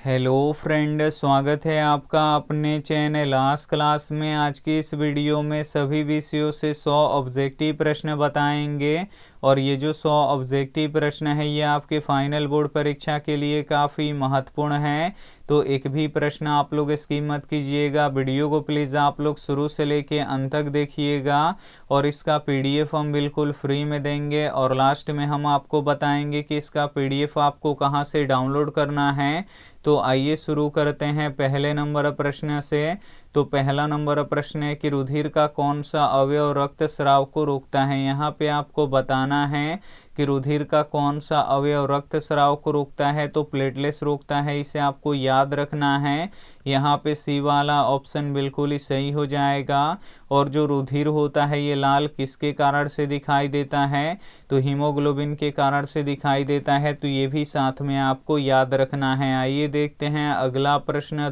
Hello friend, स्वागत है आपका अपने चैनल आस क्लास में। आज की इस वीडियो में सभी विषयों से 100 ऑब्जेक्टिव प्रश्न बताएंगे और ये जो 100 ऑब्जेक्टिव प्रश्न है ये आपके फाइनल बोर्ड परीक्षा के लिए काफ़ी महत्वपूर्ण है। तो एक भी प्रश्न आप लोग स्किप मत कीजिएगा। वीडियो को प्लीज़ आप लोग शुरू से लेके अंत तक देखिएगा और इसका पीडीएफ हम बिल्कुल फ्री में देंगे और लास्ट में हम आपको बताएंगे कि इसका पीडीएफ आपको कहाँ से डाउनलोड करना है। तो आइए शुरू करते हैं पहले नंबर प्रश्न से। तो पहला नंबर प्रश्न है कि रुधिर का कौन सा अवयव रक्त स्राव को रोकता है। यहाँ पे आपको बताना है कि रुधिर का कौन सा अवयव रक्त स्राव को रोकता है। तो प्लेटलेट्स रोकता है, इसे आपको याद रखना है। यहाँ पे सी वाला ऑप्शन बिल्कुल ही सही हो जाएगा। और जो रुधिर होता है ये लाल किसके कारण से दिखाई देता है, तो हीमोग्लोबिन के कारण से दिखाई देता है। तो ये भी साथ में आपको याद रखना है। आइए देखते हैं अगला प्रश्न।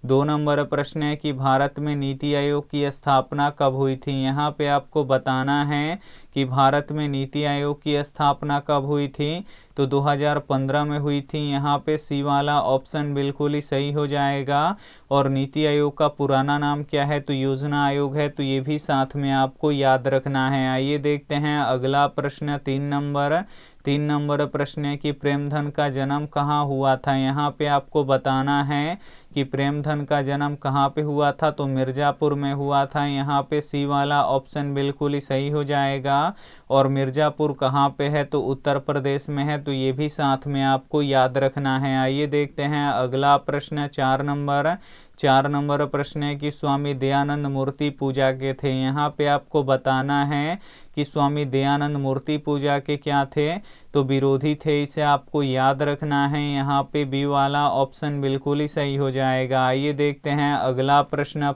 दो नंबर प्रश्न है कि भारत में नीति आयोग की स्थापना कब हुई थी। यहाँ पे आपको बताना है कि भारत में नीति आयोग की स्थापना कब हुई थी। तो 2015 में हुई थी। यहाँ पे सी वाला ऑप्शन बिल्कुल ही सही हो जाएगा। और नीति आयोग का पुराना नाम क्या है, तो योजना आयोग है। तो ये भी साथ में आपको याद रखना है। आइए देखते हैं अगला प्रश्न। 3 नंबर प्रश्न है कि प्रेमधन का जन्म कहाँ हुआ था। यहाँ पे आपको बताना है कि प्रेमधन का जन्म कहाँ पे हुआ था, तो मिर्ज़ापुर में हुआ था। यहाँ पे सी वाला ऑप्शन बिल्कुल ही सही हो जाएगा। और मिर्ज़ापुर कहाँ पे है, तो उत्तर प्रदेश में है। तो ये भी साथ में आपको याद रखना है। आइए देखते हैं अगला प्रश्न। 4 नंबर प्रश्न है कि स्वामी दयानंद मूर्ति पूजा के थे। यहाँ पे आपको बताना है कि स्वामी दयानंद मूर्ति पूजा के क्या थे, तो विरोधी थे। इसे आपको याद रखना है। यहाँ पे बी वाला ऑप्शन बिल्कुल ही सही हो जाएगा। आइए देखते हैं अगला प्रश्न।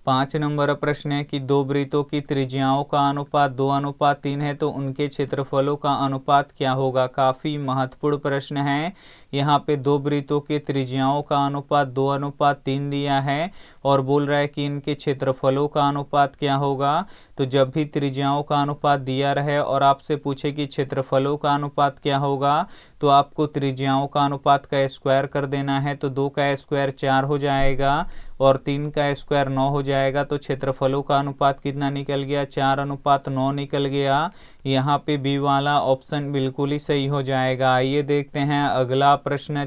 5 नंबर प्रश्न है कि दो वृत्तों की त्रिज्याओं का अनुपात 2:3 है, तो उनके क्षेत्रफलों का अनुपात क्या होगा। काफ़ी महत्वपूर्ण प्रश्न है। यहाँ पे दो वृत्तों के त्रिज्याओं का अनुपात 2:3 दिया है और बोल रहा है कि इनके क्षेत्रफलों का अनुपात क्या होगा। तो जब भी त्रिज्याओं का अनुपात दिया रहे और आपसे पूछे कि क्षेत्रफलों का अनुपात क्या होगा, तो आपको त्रिज्याओं का अनुपात का स्क्वायर कर देना है। तो 2 का स्क्वायर 4 हो जाएगा और 3 का स्क्वायर 9 हो जाएगा। तो क्षेत्रफलों का अनुपात कितना निकल गया, 4:9 निकल गया। यहाँ पे बी वाला ऑप्शन बिल्कुल ही सही हो जाएगा। आइए देखते हैं अगला प्रश्न।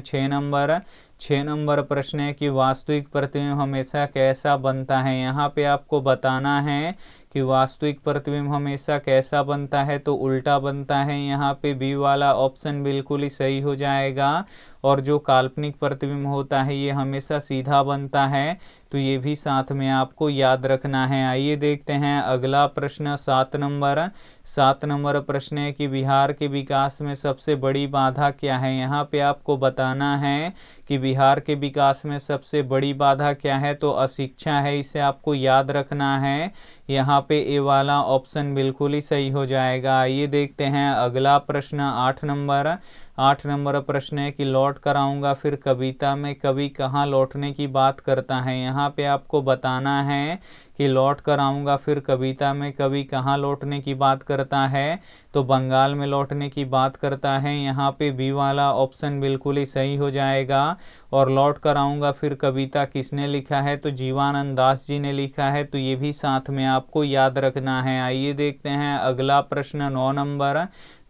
6 नंबर प्रश्न है कि वास्तविक प्रतिबिंब हमेशा कैसा बनता है। यहाँ पे आपको बताना है कि वास्तविक प्रतिबिंब हमेशा कैसा बनता है, तो उल्टा बनता है। यहाँ पे बी वाला ऑप्शन बिल्कुल ही सही हो जाएगा। और जो काल्पनिक प्रतिबिंब होता है ये हमेशा सीधा बनता है। तो ये भी साथ में आपको याद रखना है। आइए देखते हैं अगला प्रश्न। 7 नंबर प्रश्न है कि बिहार के विकास में सबसे बड़ी बाधा क्या है। यहाँ पे आपको बताना है कि बिहार के विकास में सबसे बड़ी बाधा क्या है, तो अशिक्षा है। इसे आपको याद रखना है। यहाँ पे ए वाला ऑप्शन बिल्कुल ही सही हो जाएगा। आइए देखते हैं अगला प्रश्न। 8 नंबर प्रश्न है कि लौट कर आऊँगा फिर कविता में कवि कहाँ लौटने की बात करता है। यहाँ पे आपको बताना है कि लौट कर आऊँगा फिर कविता में कवि कहाँ लौटने की बात करता है, तो बंगाल में लौटने की बात करता है। यहाँ पे बी वाला ऑप्शन बिल्कुल ही सही हो जाएगा। और लौट कर आऊँगा फिर कविता किसने लिखा है, तो जीवानंद दास जी ने लिखा है। तो ये भी साथ में आपको याद रखना है। आइए देखते हैं अगला प्रश्न।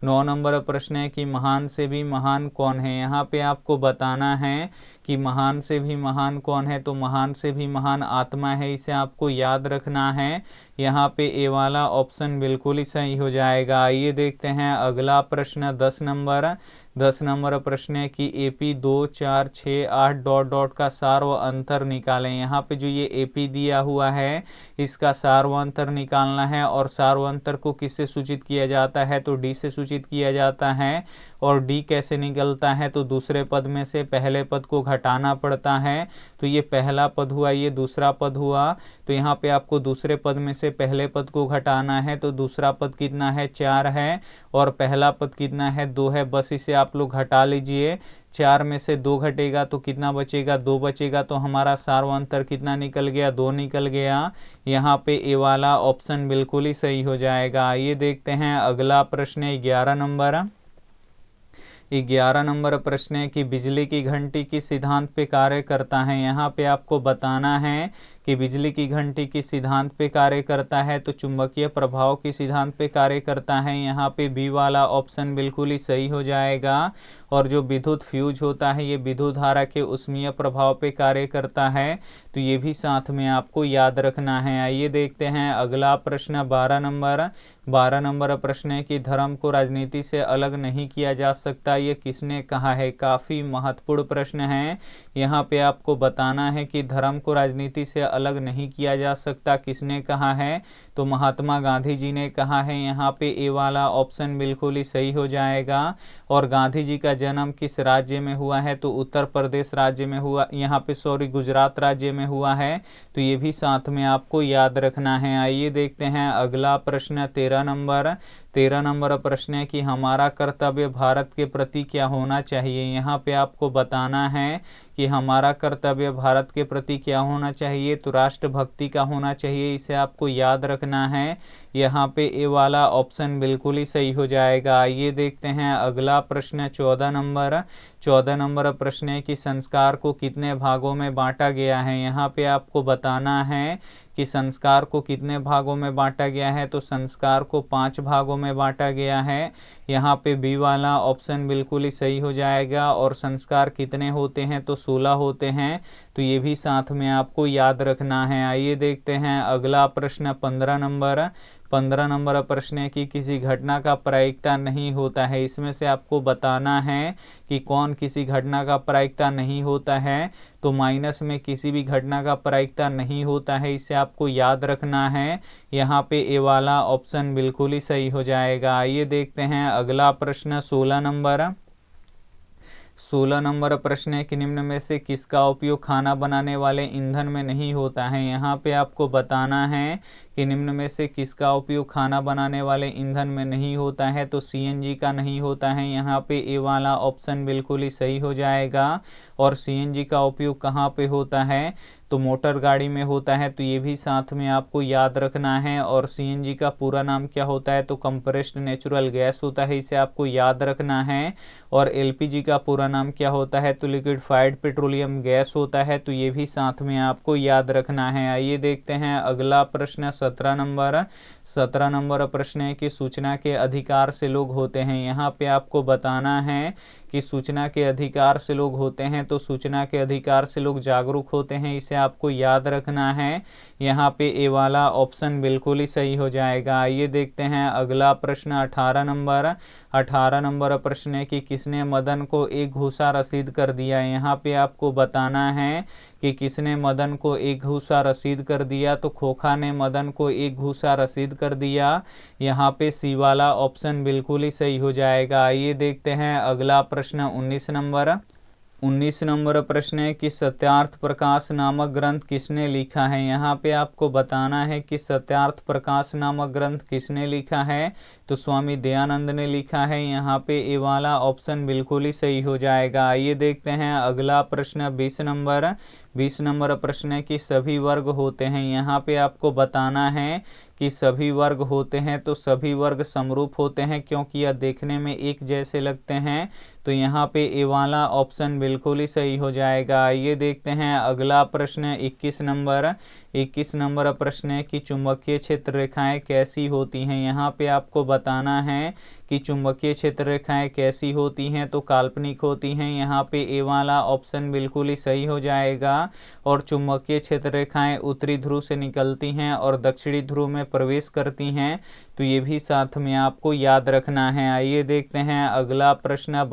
9 नंबर प्रश्न है कि महान से भी महान कौन है। यहाँ पे आपको बताना है कि महान से भी महान कौन है, तो महान से भी महान आत्मा है। इसे आपको याद रखना है। यहाँ पे ए वाला ऑप्शन बिल्कुल ही सही हो जाएगा। आइए देखते हैं अगला प्रश्न। 10 नंबर प्रश्न है कि AP 2, 4, 6, 8 डॉट डॉट का सार व अंतर निकालें। यहाँ पे जो ये AP दिया हुआ है इसका सार व अंतर निकालना है। और सार व अंतर को किससे सूचित किया जाता है, तो डी से सूचित किया जाता है। और डी कैसे निकलता है, तो दूसरे पद में से पहले पद को घटाना पड़ता है। तो ये पहला पद हुआ, ये दूसरा पद हुआ। तो यहाँ पे आपको दूसरे पद में से पहले पद को घटाना है। तो दूसरा पद कितना है, 4 है। और पहला पद कितना है, 2 है। बस इसे आप लोग घटा लीजिए। 4 में से 2 घटेगा तो कितना बचेगा, 2 बचेगा। तो हमारा सार व अंतर कितना निकल गया, 2 निकल गया। यहाँ पे ए वाला ऑप्शन बिल्कुल ही सही हो जाएगा। आइए देखते हैं अगला प्रश्न। 11 नंबर 11 नंबर प्रश्न है कि बिजली की घंटी किस सिद्धांत पे कार्य करता है। यहाँ पे आपको बताना है कि बिजली की घंटी किस सिद्धांत पे कार्य करता है, तो चुंबकीय प्रभाव के सिद्धांत पे कार्य करता है। यहाँ पे बी वाला ऑप्शन बिल्कुल ही सही हो जाएगा। और जो विद्युत फ्यूज होता है ये विद्युत धारा के ऊष्मीय प्रभाव पे कार्य करता है, तो ये भी साथ में आपको याद रखना है। आइए देखते हैं अगला प्रश्न 12 नंबर प्रश्न है कि धर्म को राजनीति से अलग नहीं किया जा सकता, ये किसने कहा है। काफ़ी महत्वपूर्ण प्रश्न है। यहाँ पे आपको बताना है कि धर्म को राजनीति से अलग नहीं किया जा सकता किसने कहा है, तो महात्मा गांधी जी ने कहा है। यहाँ पे ए वाला ऑप्शन बिल्कुल ही सही हो जाएगा। और गांधी जी का जन्म किस राज्य में हुआ है, तो उत्तर प्रदेश राज्य में हुआ, यहाँ पे गुजरात राज्य में हुआ है, तो ये भी साथ में आपको याद रखना है। आइए देखते हैं अगला प्रश्न 13 नंबर प्रश्न है कि हमारा कर्तव्य भारत के प्रति क्या होना चाहिए। यहाँ पे आपको बताना है कि हमारा कर्तव्य भारत के प्रति क्या होना चाहिए, तो राष्ट्रभक्ति का होना चाहिए, इसे आपको याद रखना है। यहाँ पे ए वाला ऑप्शन बिल्कुल ही सही हो जाएगा। आइए देखते हैं अगला प्रश्न 14 नंबर प्रश्न है कि संस्कार को कितने भागों में बांटा गया है। यहाँ पे आपको बताना है कि संस्कार को कितने भागों में बांटा गया है, तो संस्कार को 5 भागों में बांटा गया है। यहाँ पे बी वाला ऑप्शन बिल्कुल ही सही हो जाएगा। और संस्कार कितने होते हैं, तो 16 होते हैं, तो ये भी साथ में आपको याद रखना है। आइए देखते हैं अगला प्रश्न 15 नंबर प्रश्न है कि किसी घटना का प्रायिकता नहीं होता है। इसमें से आपको बताना है कि कौन किसी घटना का प्रायिकता नहीं होता है, तो माइनस में किसी भी घटना का प्रायिकता नहीं होता है, इसे आपको याद रखना है। यहाँ पे ए वाला ऑप्शन बिल्कुल ही सही हो जाएगा। आइए देखते हैं अगला प्रश्न 16 नंबर प्रश्न है कि निम्न में से किसका उपयोग खाना बनाने वाले ईंधन में नहीं होता है। यहाँ पे आपको बताना है कि निम्न में से किसका उपयोग खाना बनाने वाले ईंधन में नहीं होता है, तो सीएनजी का नहीं होता है। यहाँ पे ए वाला ऑप्शन बिल्कुल ही सही हो जाएगा। और सीएनजी का उपयोग कहाँ पे होता है, तो मोटर गाड़ी में होता है, तो ये भी साथ में आपको याद रखना है। और सीएनजी का पूरा नाम क्या होता है, तो कंप्रेस्ड नेचुरल गैस होता है, इसे आपको याद रखना है। और एलपीजी का पूरा नाम क्या होता है, तो लिक्विफाइड पेट्रोलियम गैस होता है, तो ये भी साथ में आपको याद रखना है। आइए देखते हैं अगला प्रश्न 17 नंबर प्रश्न है कि सूचना के अधिकार से लोग होते हैं। यहाँ पे आपको बताना है कि सूचना के अधिकार से लोग होते हैं, तो सूचना के अधिकार से लोग जागरूक होते हैं, इसे आपको याद रखना है। यहाँ पे ए वाला ऑप्शन बिल्कुल ही सही हो जाएगा। आइए देखते हैं अगला प्रश्न 18 नंबर प्रश्न है कि किसने मदन को एक घूसा रसीद कर दिया। यहाँ पे आपको बताना है कि किसने मदन को एक घूसा रसीद कर दिया, तो खोखा ने मदन को एक घूसा रसीद कर दिया। यहाँ पे सी वाला ऑप्शन बिल्कुल ही सही हो जाएगा। आइए देखते हैं अगला प्रश्न 19 नंबर प्रश्न है कि सत्यार्थ प्रकाश नामक ग्रंथ किसने लिखा है। यहाँ पे आपको बताना है कि सत्यार्थ प्रकाश नामक ग्रंथ किसने लिखा है, तो स्वामी दयानंद ने लिखा है। यहाँ पे ए वाला ऑप्शन बिल्कुल ही सही हो जाएगा। आइए देखते हैं अगला प्रश्न 20 नंबर प्रश्न है कि सभी वर्ग होते हैं। यहाँ पे आपको बताना है कि सभी वर्ग होते हैं, तो सभी वर्ग समरूप होते हैं क्योंकि यह देखने में एक जैसे लगते हैं, तो यहाँ पे ए वाला ऑप्शन बिल्कुल ही सही हो जाएगा। आइए देखते हैं अगला प्रश्न 21 नंबर प्रश्न है कि चुंबकीय क्षेत्र रेखाएं कैसी होती हैं। यहाँ पे आपको बताना है कि चुंबकीय क्षेत्र रेखाएं कैसी होती हैं, तो काल्पनिक होती हैं। यहाँ पे ए वाला ऑप्शन बिल्कुल ही सही हो जाएगा। और चुंबकीय क्षेत्र रेखाएं उत्तरी ध्रुव से निकलती हैं और दक्षिणी ध्रुव में प्रवेश करती हैं, तो ये भी साथ में आपको याद रखना है। आइए देखते हैं अगला प्रश्न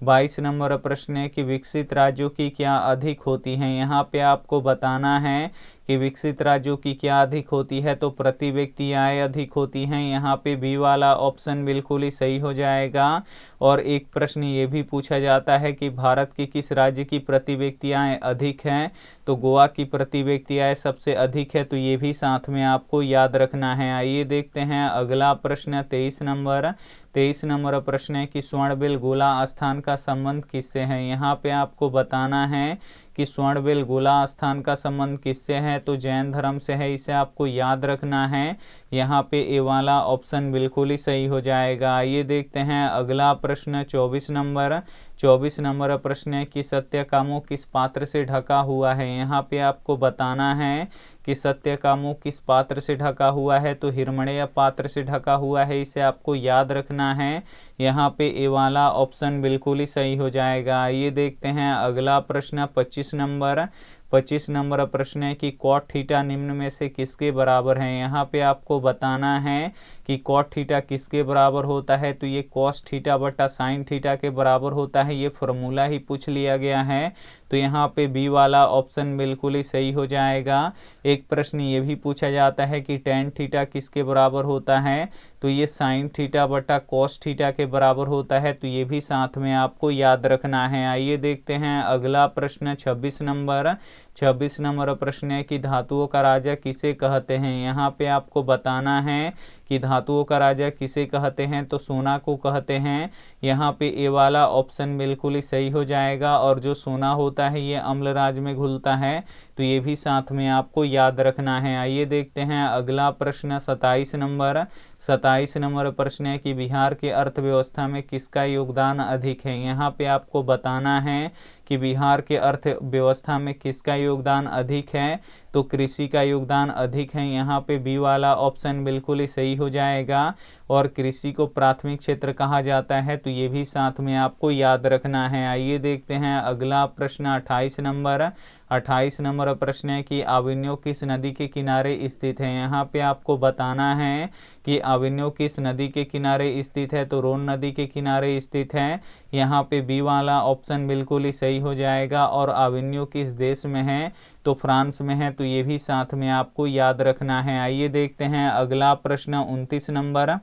22 नंबर प्रश्न है कि विकसित राज्यों की क्या अधिक होती हैं। यहाँ पे आपको बताना है कि विकसित राज्यों की क्या अधिक होती है, तो प्रति व्यक्ति आय अधिक होती हैं। यहाँ पे बी वाला ऑप्शन बिल्कुल ही सही हो जाएगा। और एक प्रश्न ये भी पूछा जाता है कि भारत की किस राज्य की प्रति व्यक्ति आय अधिक है, तो गोवा की प्रति व्यक्ति आय सबसे अधिक है, तो ये भी साथ में आपको याद रखना है। आइए देखते हैं अगला प्रश्न 23 नंबर प्रश्न है कि स्वर्णबिल गोला स्थान का संबंध किससे है। यहाँ पे आपको बताना है कि स्वर्णबिल गोला स्थान का संबंध किससे है, तो जैन धर्म से है, इसे आपको याद रखना है। यहाँ पे ए वाला ऑप्शन बिल्कुल ही सही हो जाएगा। आइए देखते हैं अगला प्रश्न 24 नंबर। 24 नंबर प्रश्न है कि सत्यकामो किस पात्र से ढका हुआ है। यहाँ पे आपको बताना है कि सत्यकामो किस पात्र से ढका हुआ है, तो हिरण्मय पात्र से ढका हुआ है, इसे आपको याद रखना है। यहाँ पे ए वाला ऑप्शन बिल्कुल ही सही हो जाएगा। ये देखते हैं अगला प्रश्न 25 नंबर। 25 नंबर प्रश्न है कि कॉट थीटा निम्न में से किसके बराबर है। यहाँ पे आपको बताना है कि कॉट थीटा किसके बराबर होता है, तो ये कॉस थीटा बटा साइन थीटा के बराबर होता है। ये फॉर्मूला ही पूछ लिया गया है, तो यहाँ पे बी वाला ऑप्शन बिल्कुल ही सही हो जाएगा। एक प्रश्न ये भी पूछा जाता है कि टेन थीटा किसके बराबर होता है, तो ये साइन थीटा बटा कॉस थीटा के बराबर होता है, तो ये भी साथ में आपको याद रखना है। आइए देखते हैं अगला प्रश्न 26 नंबर। 26 नंबर प्रश्न है कि धातुओं का राजा किसे कहते हैं। यहाँ पे आपको बताना है कि धातुओं का राजा किसे कहते हैं, तो सोना को कहते हैं। यहाँ पे ए वाला ऑप्शन बिल्कुल ही सही हो जाएगा। और जो सोना होता है ये अम्लराज में घुलता है, तो ये भी साथ में आपको याद रखना है। आइए देखते हैं अगला प्रश्न 27 नंबर। 27 नंबर प्रश्न है कि बिहार के अर्थव्यवस्था में किसका योगदान अधिक है। यहाँ पे आपको बताना है कि बिहार के अर्थव्यवस्था में किसका योगदान अधिक है, तो कृषि का योगदान अधिक है। यहाँ पे बी वाला ऑप्शन बिल्कुल ही सही हो जाएगा। और कृषि को प्राथमिक क्षेत्र कहा जाता है, तो ये भी साथ में आपको याद रखना है। आइए देखते हैं अगला प्रश्न 28 नंबर। 28 नंबर प्रश्न है कि आविन्यो किस नदी के किनारे स्थित है। यहाँ पे आपको बताना है कि आविन्यो किस नदी के किनारे स्थित है, तो रोन नदी के किनारे स्थित है। यहाँ पे बी वाला ऑप्शन बिल्कुल ही सही हो जाएगा। और आविन्यो किस देश में है, तो फ्रांस में है, तो ये भी साथ में आपको याद रखना है। आइए देखते हैं अगला प्रश्न 29 नंबर।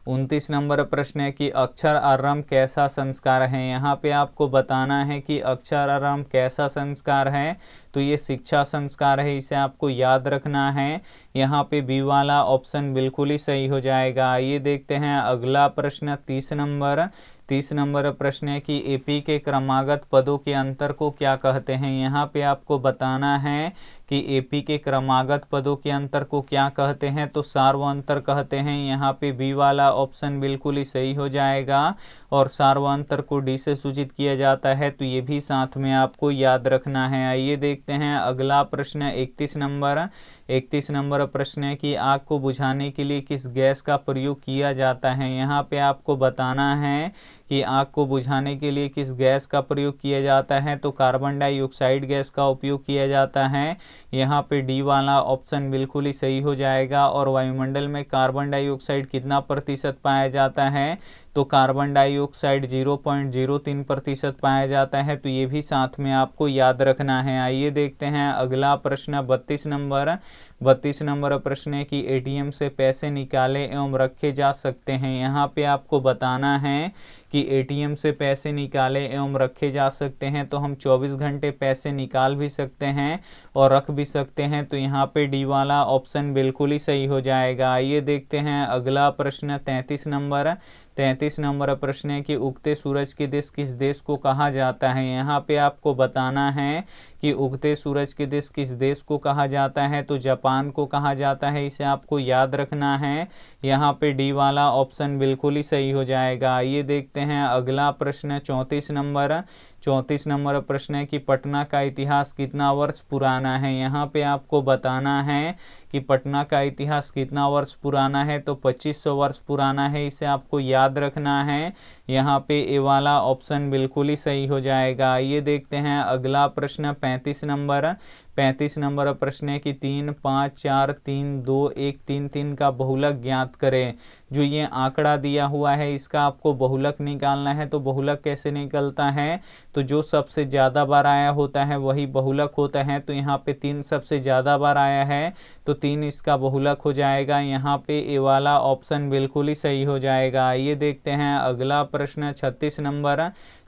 29 नंबर प्रश्न है कि अक्षर आरंभ कैसा संस्कार है। यहाँ पे आपको बताना है कि अक्षर आरंभ कैसा संस्कार है, तो ये शिक्षा संस्कार है, इसे आपको याद रखना है। यहाँ पे बी वाला ऑप्शन बिल्कुल ही सही हो जाएगा। ये देखते हैं अगला प्रश्न 30 नंबर। 30 नंबर प्रश्न है कि एपी के क्रमागत पदों के अंतर को क्या कहते हैं। यहाँ पे आपको बताना है कि एपी के क्रमागत पदों के अंतर को क्या कहते हैं, तो सार्वअंतर कहते हैं। यहाँ पे बी वाला ऑप्शन बिल्कुल ही सही हो जाएगा। और सार्वअंतर को डी से सूचित किया जाता है, तो ये भी साथ में आपको याद रखना है। आइए देखते हैं अगला प्रश्न 31 नंबर। 31 नंबर प्रश्न है कि आग को बुझाने के लिए किस गैस का प्रयोग किया जाता है। यहाँ पे आपको बताना है कि आग को बुझाने के लिए किस गैस का प्रयोग किया जाता है, तो कार्बन डाइऑक्साइड गैस का उपयोग किया जाता है। यहाँ पे डी वाला ऑप्शन बिल्कुल ही सही हो जाएगा। और वायुमंडल में कार्बन डाइऑक्साइड कितना प्रतिशत पाया जाता है, तो कार्बन डाइऑक्साइड 0.03% पाया जाता है, तो ये भी साथ में आपको याद रखना है। आइए देखते हैं अगला प्रश्न 32 नंबर। 32 नंबर प्रश्न है कि एटीएम से पैसे निकाले एवं रखे जा सकते हैं। यहाँ पे आपको बताना है कि एटीएम से पैसे निकाले एवं रखे जा सकते हैं, तो हम 24 घंटे पैसे निकाल भी सकते हैं और रख भी सकते हैं, तो यहाँ पे डी वाला ऑप्शन बिल्कुल ही सही हो जाएगा। आइए देखते हैं अगला प्रश्न 33 नंबर। 33 नंबर प्रश्न है कि उगते सूरज के देश किस देश को कहा जाता है। यहाँ पे आपको बताना है कि उगते सूरज के देश किस देश को कहा जाता है, तो जापान को कहा जाता है, इसे आपको याद रखना है। यहाँ पे डी वाला ऑप्शन बिल्कुल ही सही हो जाएगा। ये देखते हैं अगला प्रश्न 34 नंबर। 34 नंबर प्रश्न है कि पटना का इतिहास कितना वर्ष पुराना है। यहाँ पे आपको बताना है कि पटना का इतिहास कितना वर्ष पुराना है, तो 2500 वर्ष पुराना है, इसे आपको याद रखना है। यहाँ पे ए वाला ऑप्शन बिल्कुल ही सही हो जाएगा। ये देखते हैं अगला प्रश्न 35 नंबर। 35 नंबर प्रश्न है कि 3, 5, 4, 3, 2, 1, 3, 3 का बहुलक ज्ञात करें। जो ये आंकड़ा दिया हुआ है इसका आपको बहुलक निकालना है। तो बहुलक कैसे निकलता है, तो जो सबसे ज़्यादा बार आया होता है वही बहुलक होता है। तो यहाँ पे 3 सबसे ज़्यादा बार आया है, तो 3 इसका बहुलक हो जाएगा। यहाँ पे ए वाला ऑप्शन बिल्कुल ही सही हो जाएगा। ये देखते हैं अगला प्रश्न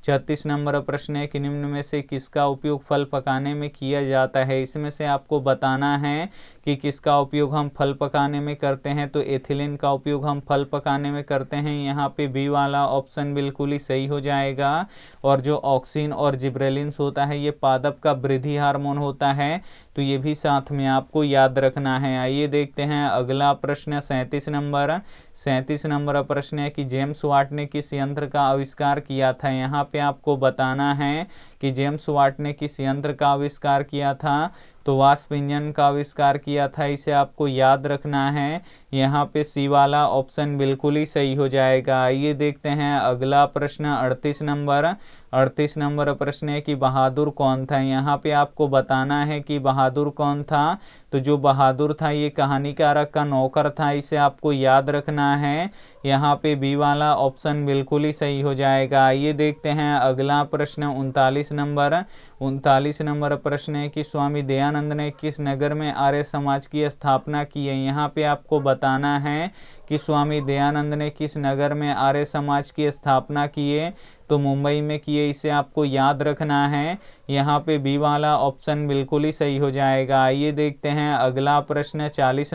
36 नंबर प्रश्न है कि निम्न में से किसका उपयोग फल पकाने में किया जाता है। इसमें से आपको बताना है कि किसका उपयोग हम फल पकाने में करते हैं। तो एथिलीन का उपयोग हम फल पकाने में करते हैं। यहाँ पे बी वाला ऑप्शन बिल्कुल ही सही हो जाएगा। और जो ऑक्सिन और जिब्रेलिन्स होता है ये पादप का वृद्धि हार्मोन होता है, तो ये भी साथ में आपको याद रखना है। आइए देखते हैं अगला प्रश्न 37 नंबर प्रश्न है कि जेम्स वाट ने किस यंत्र का आविष्कार किया था। यहाँ पे आपको बताना है कि जेम्स वाट ने किस यंत्र का आविष्कार किया था। तो वाष्प इंजन का आविष्कार किया था, इसे आपको याद रखना है। यहाँ पे सी वाला ऑप्शन बिल्कुल ही सही हो जाएगा। आइए देखते हैं अगला प्रश्न 38 नंबर प्रश्न है कि बहादुर कौन था। यहाँ पे आपको बताना है कि बहादुर कौन था। तो जो बहादुर था ये कहानीकारक का नौकर था, इसे आपको याद रखना है। यहाँ पे बी वाला ऑप्शन बिल्कुल ही सही हो जाएगा। आइए देखते हैं अगला प्रश्न 39 नंबर प्रश्न है कि स्वामी दयानंद ने किस नगर में आर्य समाज की स्थापना की है। यहाँ पे आपको बताना है कि स्वामी दयानंद ने किस नगर में आर्य समाज की स्थापना की है। तो मुंबई में किए, इसे आपको याद रखना है। यहाँ पे बी वाला ऑप्शन बिल्कुल ही सही हो जाएगा। आइए देखते हैं अगला प्रश्न 40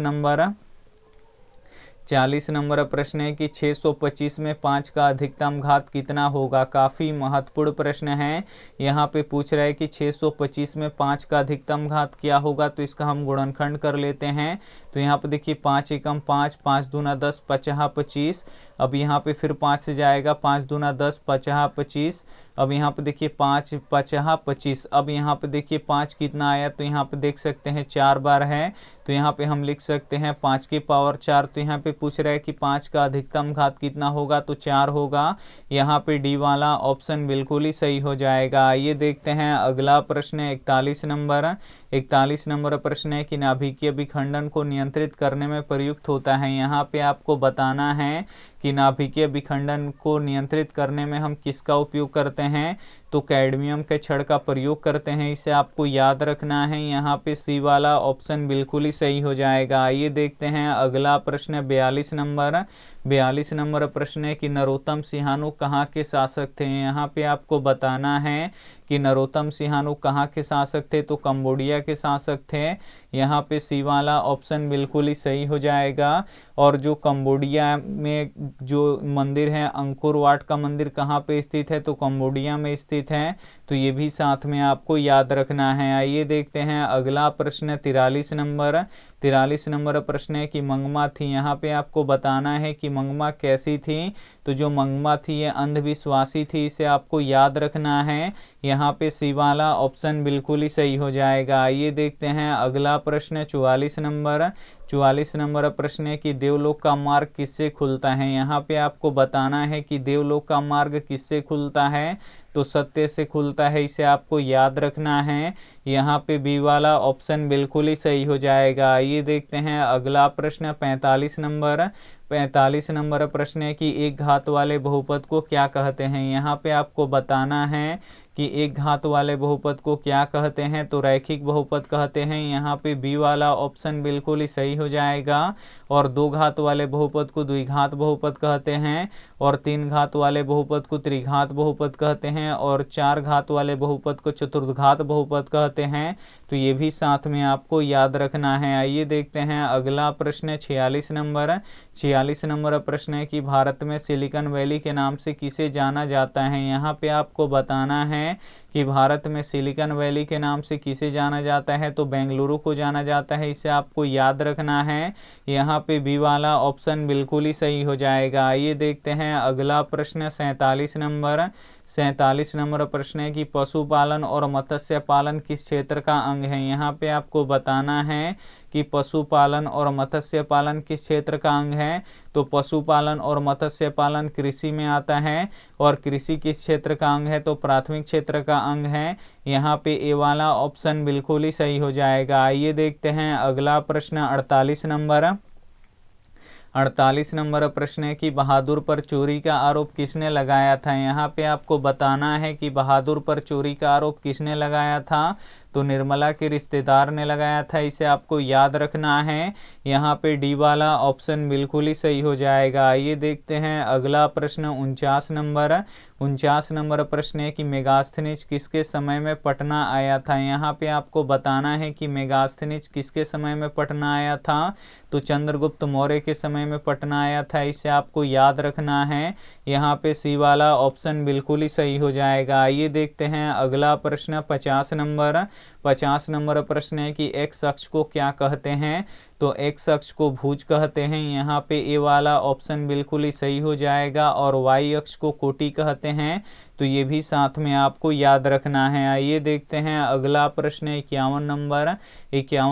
नंबर प्रश्न है कि 625 में 5 का अधिकतम घात कितना होगा। काफ़ी महत्वपूर्ण प्रश्न है। यहाँ पे पूछ रहा है कि 625 में 5 का अधिकतम घात क्या होगा। तो इसका हम गुणनखंड कर लेते हैं। तो यहाँ पे देखिए 5 एकम 5, 5 दूना 10, 50 25। अब यहाँ पे फिर 5 से जाएगा, 5 दूना 10, 50 25। अब यहाँ पे देखिए 5 50 25। अब यहाँ पे देखिए 5 कितना आया, तो यहाँ पे देख सकते हैं 4 बार है। तो यहाँ पे हम लिख सकते हैं 5 की पावर 4। तो यहाँ पे पूछ रहा है कि 5 का अधिकतम घात कितना होगा, तो 4 होगा। यहाँ पे डी वाला ऑप्शन बिल्कुल ही सही हो जाएगा। आइए देखते हैं अगला प्रश्न 41 नंबर प्रश्न है कि नाभिकीय विखंडन को नियंत्रित करने में प्रयुक्त होता है। यहाँ पे आपको बताना है कि नाभिकीय विखंडन को नियंत्रित करने में हम किसका उपयोग करते हैं। तो कैडमियम के छड़ का प्रयोग करते हैं, इसे आपको याद रखना है। यहाँ पे सी वाला ऑप्शन बिल्कुल ही सही हो जाएगा। आइए देखते हैं अगला प्रश्न 42 नंबर प्रश्न है कि नरोत्तम सिंहाणु कहाँ के शासक थे। यहाँ पे आपको बताना है कि नरोत्तम सिंहाणु कहाँ के शासक थे। तो कंबोडिया के शासक थे। यहाँ पे सी वाला ऑप्शन बिल्कुल ही सही हो जाएगा। और जो कंबोडिया में जो मंदिर है अंकोर वाट का मंदिर कहाँ पे स्थित है, तो कंबोडिया में स्थित है। तो ये भी साथ में आपको याद रखना है। आइए देखते हैं अगला प्रश्न 43 नंबर प्रश्न है कि मंगमा थी। यहाँ पे आपको बताना है कि मंगमा कैसी थी। तो जो मंगमा थी ये अंधविश्वासी थी, इसे आपको याद रखना है। यहाँ पे सी वाला ऑप्शन बिल्कुल ही सही हो जाएगा। आइए देखते हैं अगला प्रश्न 44 नंबर प्रश्न है कि देवलोक का मार्ग किससे खुलता है। यहाँ पे आपको बताना है कि देवलोक का मार्ग किससे खुलता है। तो सत्य से खुलता है, इसे आपको याद रखना है। यहाँ पे बी वाला ऑप्शन बिल्कुल ही सही हो जाएगा। आइए देखते हैं अगला प्रश्न 45 नंबर प्रश्न है कि एक घात वाले बहुपद को क्या कहते हैं। यहाँ पे आपको बताना है कि एक घात वाले बहुपद को क्या कहते हैं। तो रैखिक बहुपद कहते हैं। यहाँ पे बी वाला ऑप्शन बिल्कुल ही सही हो जाएगा। और 2 घात वाले बहुपद को द्विघात बहुपद कहते हैं। और 3 घात वाले बहुपद को त्रिघात बहुपद कहते हैं। और 4 घात वाले बहुपद को चतुर्घात बहुपद कहते हैं। तो ये भी साथ में आपको याद रखना है। आइए देखते हैं अगला प्रश्न 46 नंबर प्रश्न है कि भारत में सिलिकॉन वैली के नाम से किसे जाना जाता है। यहाँ पे आपको बताना है कि भारत में सिलिकॉन वैली के नाम से किसे जाना जाता है। तो बेंगलुरु को जाना जाता है, इसे आपको याद रखना है। यहाँ पे बी वाला ऑप्शन बिल्कुल ही सही हो जाएगा। आइए देखते हैं अगला प्रश्न 47 नंबर प्रश्न है कि पशुपालन और मत्स्य पालन किस क्षेत्र का अंग है। यहाँ पे आपको बताना है कि पशुपालन और मत्स्य पालन किस क्षेत्र का अंग है। तो पशुपालन और मत्स्य पालन कृषि में आता है। और कृषि किस क्षेत्र का अंग है, तो प्राथमिक क्षेत्र का अंग है। यहाँ पे ए वाला ऑप्शन बिल्कुल ही सही हो जाएगा। आइए देखते हैं अगला प्रश्न 48 नंबर प्रश्न है कि बहादुर पर चोरी का आरोप किसने लगाया था। यहाँ पे आपको बताना है कि बहादुर पर चोरी का आरोप किसने लगाया था। तो निर्मला के रिश्तेदार ने लगाया था, इसे आपको याद रखना है। यहाँ पे डी वाला ऑप्शन बिल्कुल ही सही हो जाएगा। आइए देखते हैं अगला प्रश्न 49 नंबर प्रश्न है कि मेगास्थनीज किसके समय में पटना आया था। यहाँ पे आपको बताना है कि मेगास्थनीज किसके समय में पटना आया था, तो चंद्रगुप्त मौर्य के समय में पटना आया था, इसे आपको याद रखना है। यहाँ पे सी वाला ऑप्शन बिल्कुल ही सही हो जाएगा। आइए देखते हैं अगला प्रश्न 50 नंबर प्रश्न है कि एक्स अक्ष को क्या कहते हैं, तो एक्स अक्ष को भुज कहते हैं। यहाँ पे ए वाला ऑप्शन बिल्कुल ही सही हो जाएगा। और वाई अक्ष को कोटि कहते हैं, तो ये भी साथ में आपको याद रखना है। आइए देखते हैं अगला प्रश्न 51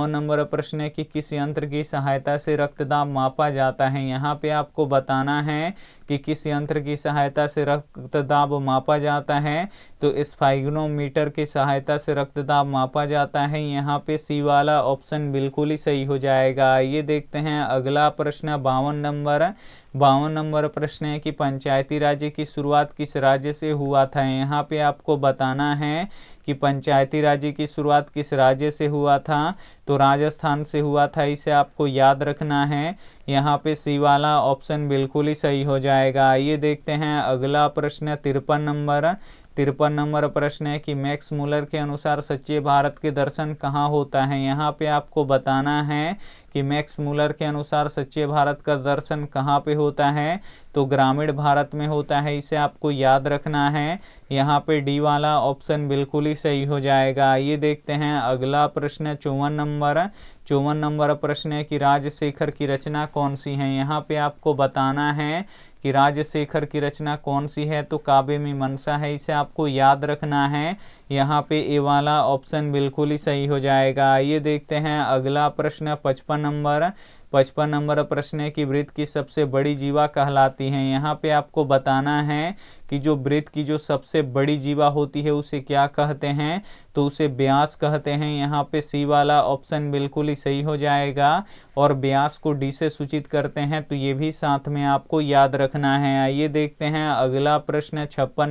नंबर प्रश्न है कि किस यंत्र की सहायता से रक्तदाब मापा जाता है। यहाँ पे आपको बताना है कि किस यंत्र की सहायता से रक्तदाब मापा जाता है, तो स्फाइग्नोमीटर की सहायता से रक्तदाब मापा जाता है। यहाँ पे सी वाला ऑप्शन बिल्कुल ही सही हो जाएगा। ये देखते हैं अगला प्रश्न 52 नंबर प्रश्न है कि पंचायती राज्य की शुरुआत किस राज्य से हुआ था। यहाँ पे आपको बताना है कि पंचायती राज्य की शुरुआत किस राज्य से हुआ था, तो राजस्थान से हुआ था, इसे आपको याद रखना है। यहाँ पे सी वाला ऑप्शन बिल्कुल ही सही हो जाएगा। ये देखते हैं अगला प्रश्न 53 नंबर प्रश्न है कि मैक्स मुलर के अनुसार सच्चे भारत के दर्शन कहाँ होता है। यहाँ पे आपको बताना है कि मैक्स मुलर के अनुसार सच्चे भारत का दर्शन कहाँ पे होता है, तो ग्रामीण भारत में होता है, इसे आपको याद रखना है। यहाँ पे डी वाला ऑप्शन बिल्कुल ही सही हो जाएगा। ये देखते हैं अगला प्रश्न 54 नंबर प्रश्न है कि राजशेखर की रचना कौन सी है। यहाँ पे आपको बताना है कि राजशेखर की रचना कौन सी है, तो काव्य मीमांसा है, इसे आपको याद रखना है। यहाँ पे ए वाला ऑप्शन बिल्कुल ही सही हो जाएगा। ये देखते हैं अगला प्रश्न 55 नंबर प्रश्न है कि वृत्त की सबसे बड़ी जीवा कहलाती है। यहाँ पे आपको बताना है कि जो वृत्त की जो सबसे बड़ी जीवा होती है उसे क्या कहते हैं, तो उसे व्यास कहते हैं। यहाँ पे सी वाला ऑप्शन बिल्कुल ही सही हो जाएगा। और व्यास को डी से सूचित करते हैं, तो ये भी साथ में आपको याद रखना है। आइए देखते हैं अगला प्रश्न 56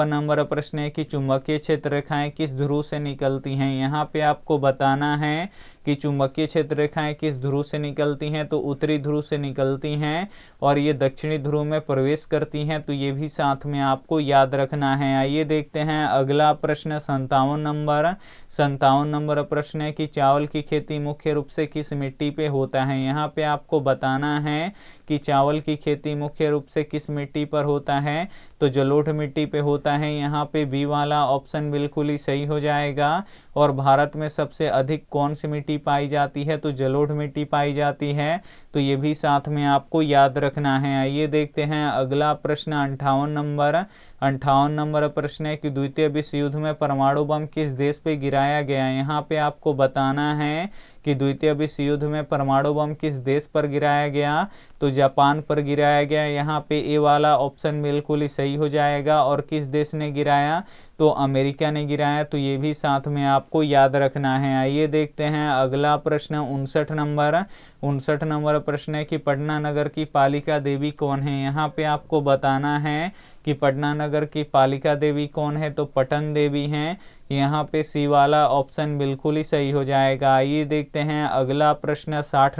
नंबर प्रश्न है कि चुंबकीय क्षेत्र रेखाएं किस ध्रुव से निकलती हैं। यहाँ पे आपको बताना है कि चुंबकीय क्षेत्र रेखाएं किस ध्रुव से निकलती हैं, तो उत्तरी ध्रुव से निकलती हैं और ये दक्षिणी ध्रुव में प्रवेश करती हैं, तो ये भी साथ में आपको याद रखना है। आइए देखते हैं अगला प्रश्न 57 नंबर प्रश्न है कि चावल की खेती मुख्य रूप से किस मिट्टी पे होता है। यहाँ पे आपको बताना है कि चावल की खेती मुख्य रूप से किस मिट्टी पर होता है, तो जलोढ़ मिट्टी पे होता है। यहाँ पे बी वाला ऑप्शन बिल्कुल ही सही हो जाएगा। और भारत में सबसे अधिक कौन सी मिट्टी पाई जाती है, तो जलोढ़ मिट्टी पाई जाती है, तो ये भी साथ में आपको याद रखना है। आइए देखते हैं अगला प्रश्न 58 नंबर प्रश्न है कि द्वितीय विश्व युद्ध में परमाणु बम किस देश पे गिराया गया। यहाँ पे आपको बताना है कि द्वितीय विश्व युद्ध में परमाणु बम किस देश पर गिराया गया, तो जापान पर गिराया गया। यहाँ पे ए वाला ऑप्शन बिल्कुल ही सही हो जाएगा। और किस देश ने गिराया, तो अमेरिका ने गिराया, तो ये भी साथ में आपको याद रखना है। आइए देखते हैं अगला प्रश्न 59 नंबर प्रश्न है कि पटना नगर की पालिका देवी कौन है। यहाँ पे आपको बताना है कि पटना नगर की पालिका देवी कौन है, तो पटन देवी हैं। यहाँ पे सी वाला ऑप्शन बिल्कुल ही सही हो जाएगा। आइए देखते हैं अगला प्रश्न 60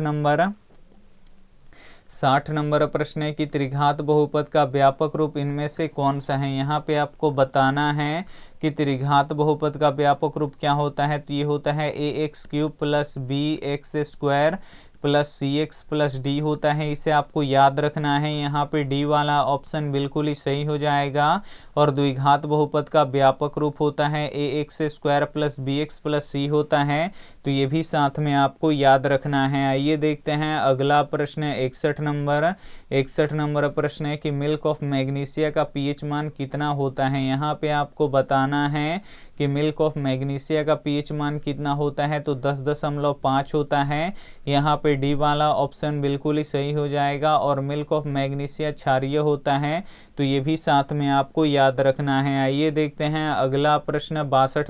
नंबर प्रश्न है कि त्रिघात बहुपद का व्यापक रूप इनमें से कौन सा है। यहाँ पे आपको बताना है कि त्रिघात बहुपद का व्यापक रूप क्या होता है, तो ये होता है ax³ + bx² + cx + d होता है, इसे आपको याद रखना है। यहाँ पे डी वाला ऑप्शन बिल्कुल ही सही हो जाएगा। और द्विघात बहुपद का व्यापक रूप होता है ax² + bx + c होता है, तो ये भी साथ में आपको याद रखना है। आइए देखते हैं अगला प्रश्न 61 नंबर प्रश्न है कि मिल्क ऑफ मैग्नीशिया का pH मान कितना होता है। यहाँ पे आपको बताना है कि मिल्क ऑफ मैग्नीशिया का pH मान कितना होता है, तो 10.5 होता है। यहाँ पे डी वाला ऑप्शन बिल्कुल ही सही हो जाएगा। और मिल्क ऑफ मैग्नीशिया क्षारीय होता है, तो ये भी साथ में आपको याद रखना है। आइए देखते हैं अगला प्रश्न 62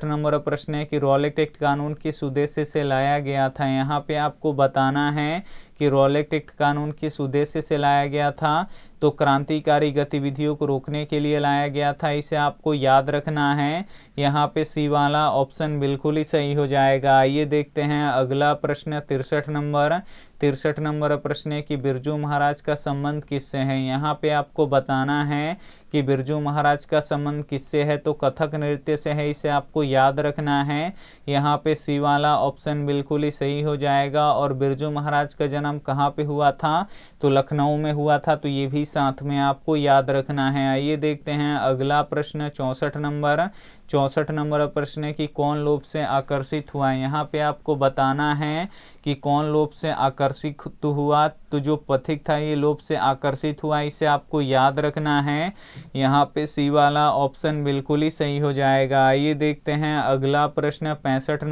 नंबर प्रश्न है कि रॉलेट एक्ट कानून किस उद्देश्य से लाया गया था। यहाँ पे आपको बताना है कि रॉलेट एक्ट कानून किस उद्देश्य से लाया गया था, तो क्रांतिकारी गतिविधियों को रोकने के लिए लाया गया था, इसे आपको याद रखना है। यहाँ पे सी वाला ऑप्शन बिल्कुल ही सही हो जाएगा। आइए देखते हैं अगला प्रश्न 63 नंबर प्रश्न है कि बिरजू महाराज का संबंध किससे है। यहाँ पे आपको बताना है कि बिरजू महाराज का संबंध किससे है, तो कथक नृत्य से है, इसे आपको याद रखना है। यहाँ पे सी वाला ऑप्शन बिल्कुल ही सही हो जाएगा। और बिरजू महाराज का जन्म कहाँ पे हुआ था, तो लखनऊ में हुआ था, तो ये भी साथ में आपको याद रखना है। आइए देखते हैं अगला प्रश्न 64 नंबर प्रश्न है कि कौन लोभ से आकर्षित हुआ। यहाँ पे आपको बताना है कि कौन लोभ से आकर्षित हुआ, तो जो पथिक था ये लोभ से आकर्षित हुआ, इसे आपको याद रखना है। यहाँ पे सी वाला ऑप्शन बिल्कुल ही सही हो जाएगा। आइए देखते हैं अगला प्रश्न 65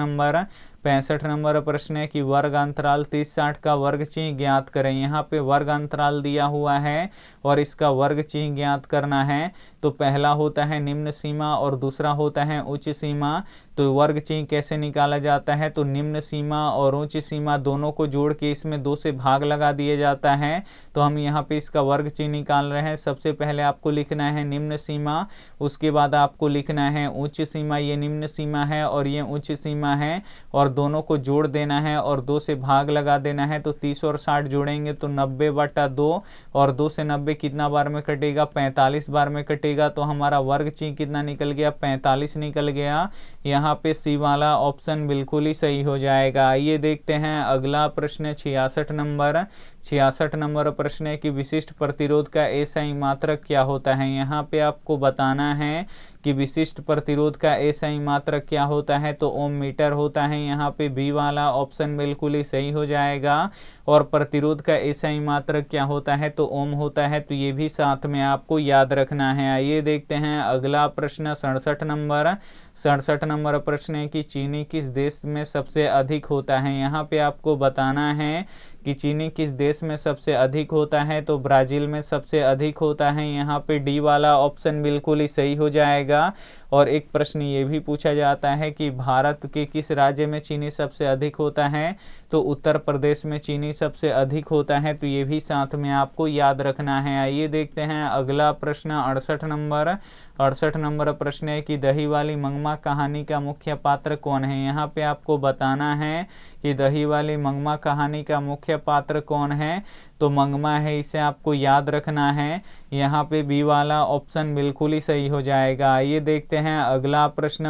नंबर प्रश्न है कि वर्ग अंतराल 30-60 का वर्ग चिन्ह ज्ञात करें। यहाँ पे वर्ग अंतराल दिया हुआ है और इसका वर्ग चिन्ह ज्ञात करना है। तो पहला होता है निम्न सीमा और दूसरा होता है उच्च सीमा। तो वर्ग चिन्ह कैसे निकाला जाता है, तो निम्न सीमा और उच्च सीमा दोनों को जोड़ के इसमें 2 से भाग लगा दिया जाता है। तो हम यहाँ पे इसका वर्ग चिन्ह निकाल रहे हैं। सबसे पहले आपको लिखना है निम्न सीमा, उसके बाद आपको लिखना है उच्च सीमा। ये निम्न सीमा है और ये उच्च सीमा है, और दोनों को जोड़ देना है और 2 से भाग लगा देना है। तो 30 और 60 जोड़ेंगे तो 90/2, और 2 से 90 कितना बार में कटेगा, 45 बार में कटेगा। तो हमारा वर्ग चिन्ह कितना निकल गया, 45 निकल गया। यहाँ पे सी वाला ऑप्शन बिल्कुल ही सही हो जाएगा। आइए देखते हैं अगला प्रश्न 66 नंबर प्रश्न है कि विशिष्ट प्रतिरोध का एसआई मात्रक क्या होता है। यहाँ पे आपको बताना है कि विशिष्ट प्रतिरोध का एसआई मात्रक क्या होता है, तो ओम मीटर होता है। यहाँ पे बी वाला ऑप्शन बिल्कुल ही सही हो जाएगा। और प्रतिरोध का एसआई मात्रक क्या होता है, तो ओम होता है, तो ये भी साथ में आपको याद रखना है। आइए देखते हैं अगला प्रश्न 67 नंबर प्रश्न है कि चीनी किस देश में सबसे अधिक होता है। यहाँ पे आपको बताना है कि चीनी किस देश में सबसे अधिक होता है, तो ब्राजील में सबसे अधिक होता है। यहाँ पे डी वाला ऑप्शन बिल्कुल ही सही हो जाएगा। और एक प्रश्न ये भी पूछा जाता है कि भारत के किस राज्य में चीनी सबसे अधिक होता है, तो उत्तर प्रदेश में चीनी सबसे अधिक होता है, तो ये भी साथ में आपको याद रखना है। आइए देखते हैं अगला प्रश्न 68 नंबर प्रश्न है कि दही वाली मंगमा कहानी का मुख्य पात्र कौन है। यहाँ पे आपको बताना है कि दही वाली मंगमा कहानी का मुख्य पात्र कौन है, तो मंगमा है, इसे आपको याद रखना है। यहाँ पे बी वाला ऑप्शन बिल्कुल ही सही हो जाएगा। आइए देखते हैं अगला प्रश्न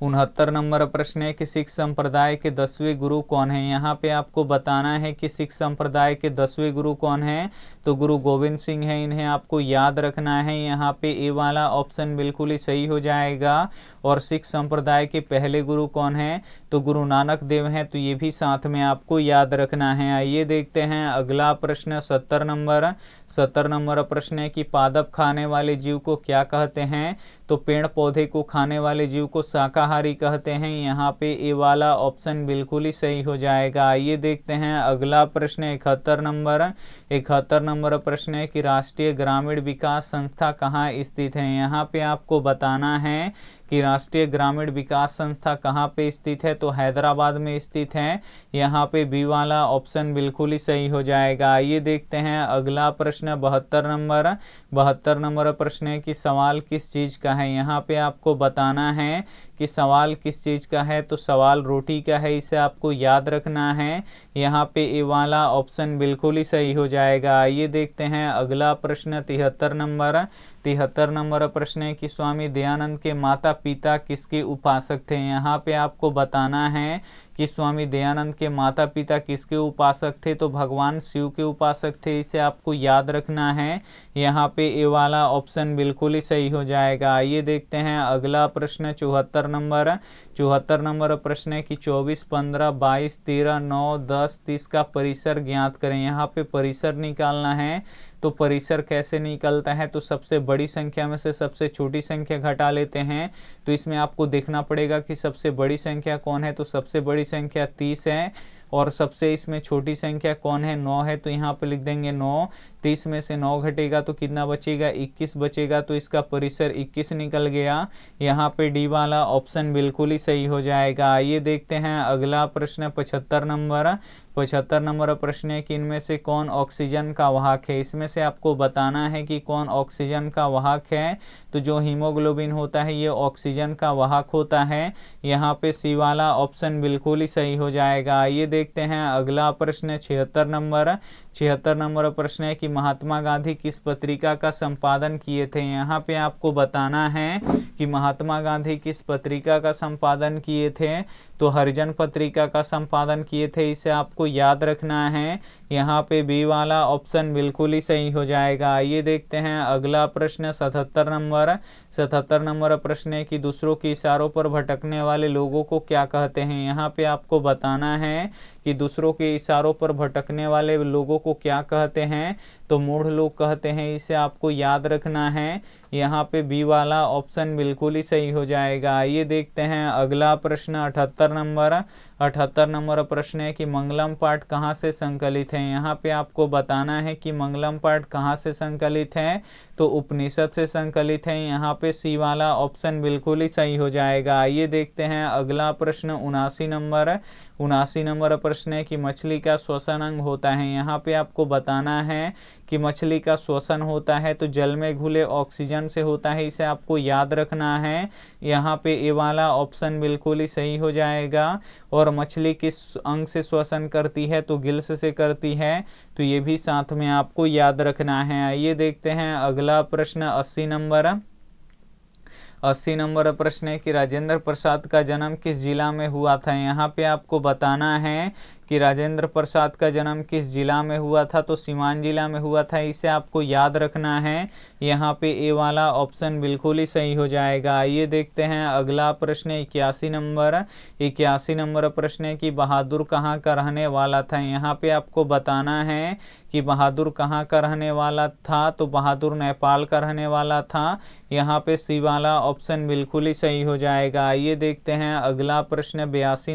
69 नंबर प्रश्न है कि सिख संप्रदाय के 10वें गुरु कौन है। यहाँ पे आपको बताना है कि सिख संप्रदाय के 10वें गुरु कौन है, तो गुरु गोविंद सिंह है, इन्हें आपको याद रखना है। यहाँ पे ए वाला ऑप्शन बिल्कुल ही सही हो जाएगा। और सिख संप्रदाय के पहले गुरु कौन है, तो गुरु नानक देव हैं, तो ये भी साथ में आपको याद रखना है। आइए देखते हैं अगला प्रश्न 70 नंबर प्रश्न है कि पादप खाने वाले जीव को क्या कहते हैं, तो पेड़ पौधे को खाने वाले जीव को शाकाहारी कहते हैं। यहाँ पे ए वाला ऑप्शन बिल्कुल ही सही हो जाएगा। आइए देखते हैं अगला प्रश्न 71 नंबर प्रश्न है कि राष्ट्रीय ग्रामीण विकास संस्था कहाँ स्थित है। यहाँ पे आपको बताना है कि राष्ट्रीय ग्रामीण विकास संस्था कहाँ पे स्थित है, तो हैदराबाद में स्थित है। यहाँ पे बी वाला ऑप्शन बिल्कुल ही सही हो जाएगा। आइए देखते हैं अगला प्रश्न 72 नंबर प्रश्न है कि सवाल किस चीज़ का है। यहाँ पे आपको बताना है कि सवाल किस चीज़ का है, तो सवाल रोटी का है, इसे आपको याद रखना है। यहाँ पे ए वाला ऑप्शन बिल्कुल ही सही हो जाएगा। आइए देखते हैं अगला प्रश्न 73 नंबर प्रश्न है कि स्वामी दयानंद के माता पिता किसके उपासक थे। यहाँ पे आपको बताना है कि स्वामी दयानंद के माता पिता किसके उपासक थे, तो भगवान शिव के उपासक थे, इसे आपको याद रखना है। यहाँ पे ए वाला ऑप्शन बिल्कुल ही सही हो जाएगा। आइए देखते हैं अगला प्रश्न 74 नंबर प्रश्न है कि 24, 15, 22, 13, 9, 10, 30 का परिसर ज्ञात करें। यहाँ पे परिसर निकालना है, तो परिसर कैसे निकलता है, तो सबसे बड़ी संख्या में से सबसे छोटी संख्या घटा लेते हैं। तो इसमें आपको देखना पड़ेगा कि सबसे बड़ी संख्या कौन है, तो सबसे बड़ी संख्या 30 है। और सबसे इसमें छोटी संख्या कौन है, 9 है, तो यहाँ पे लिख देंगे 9। 30 में से 9 घटेगा तो कितना बचेगा, 21 बचेगा, तो इसका परिसर 21 निकल गया। यहाँ पे डी वाला ऑप्शन बिल्कुल ही सही हो जाएगा। आइए देखते हैं अगला प्रश्न 75 75 नंबर प्रश्न है कि इनमें से कौन ऑक्सीजन का वाहक है। इसमें से आपको बताना है कि कौन ऑक्सीजन का वाहक है। तो जो हीमोग्लोबिन होता है ये ऑक्सीजन का वाहक होता है। यहाँ पे सी वाला ऑप्शन बिल्कुल ही सही हो जाएगा। ये देखते हैं अगला प्रश्न 76 नंबर प्रश्न है कि महात्मा गांधी किस पत्रिका का संपादन किए थे। यहाँ पे आपको बताना है कि महात्मा गांधी किस पत्रिका का संपादन किए थे। तो हरिजन पत्रिका का संपादन किए थे, इसे आपको याद रखना है। यहाँ पे बी वाला ऑप्शन बिल्कुल ही सही हो जाएगा। ये देखते हैं अगला प्रश्न 77 नंबर प्रश्न है कि दूसरों के इशारों पर भटकने वाले लोगों को क्या कहते हैं। यहाँ पे आपको बताना है कि दूसरों के इशारों पर भटकने वाले लोगों को क्या कहते हैं। तो मूढ़ लोग कहते हैं, इसे आपको याद रखना है। यहाँ पे बी वाला ऑप्शन बिल्कुल ही सही हो जाएगा। ये देखते हैं अगला प्रश्न 78 नंबर प्रश्न है कि मंगलम पाठ कहाँ से संकलित है। यहाँ पे आपको बताना है कि मंगलम पाठ कहाँ से संकलित है। तो उपनिषद से संकलित है। यहाँ पे सी वाला ऑप्शन बिल्कुल ही सही हो जाएगा। ये देखते हैं अगला प्रश्न 79 नंबर प्रश्न है कि मछली का श्वसन अंग होता है। यहाँ पे आपको बताना है कि मछली का श्वसन होता है तो जल में घुले ऑक्सीजन से होता है, इसे आपको याद रखना है। यहाँ पे ए वाला ऑप्शन बिल्कुल ही सही हो जाएगा। और मछली किस अंग से श्वसन करती है, तो गिल्स से करती है, तो ये भी साथ में आपको याद रखना है। ये देखते हैं अगला प्रश्न 80 नंबर प्रश्न है कि राजेंद्र प्रसाद का जन्म किस जिला में हुआ था। यहाँ पे आपको बताना है कि राजेंद्र प्रसाद का जन्म किस जिला में हुआ था। तो सीवान जिला में हुआ था, इसे आपको याद रखना है। यहाँ पे ए वाला ऑप्शन बिल्कुल ही सही हो जाएगा। ये देखते हैं अगला प्रश्न 81 नंबर प्रश्न है कि बहादुर कहाँ का रहने वाला था। यहाँ पे आपको बताना है कि बहादुर कहाँ का रहने वाला था। तो बहादुर नेपाल का रहने वाला था। यहाँ पे सी वाला ऑप्शन बिल्कुल ही सही हो जाएगा। ये देखते हैं अगला प्रश्न 82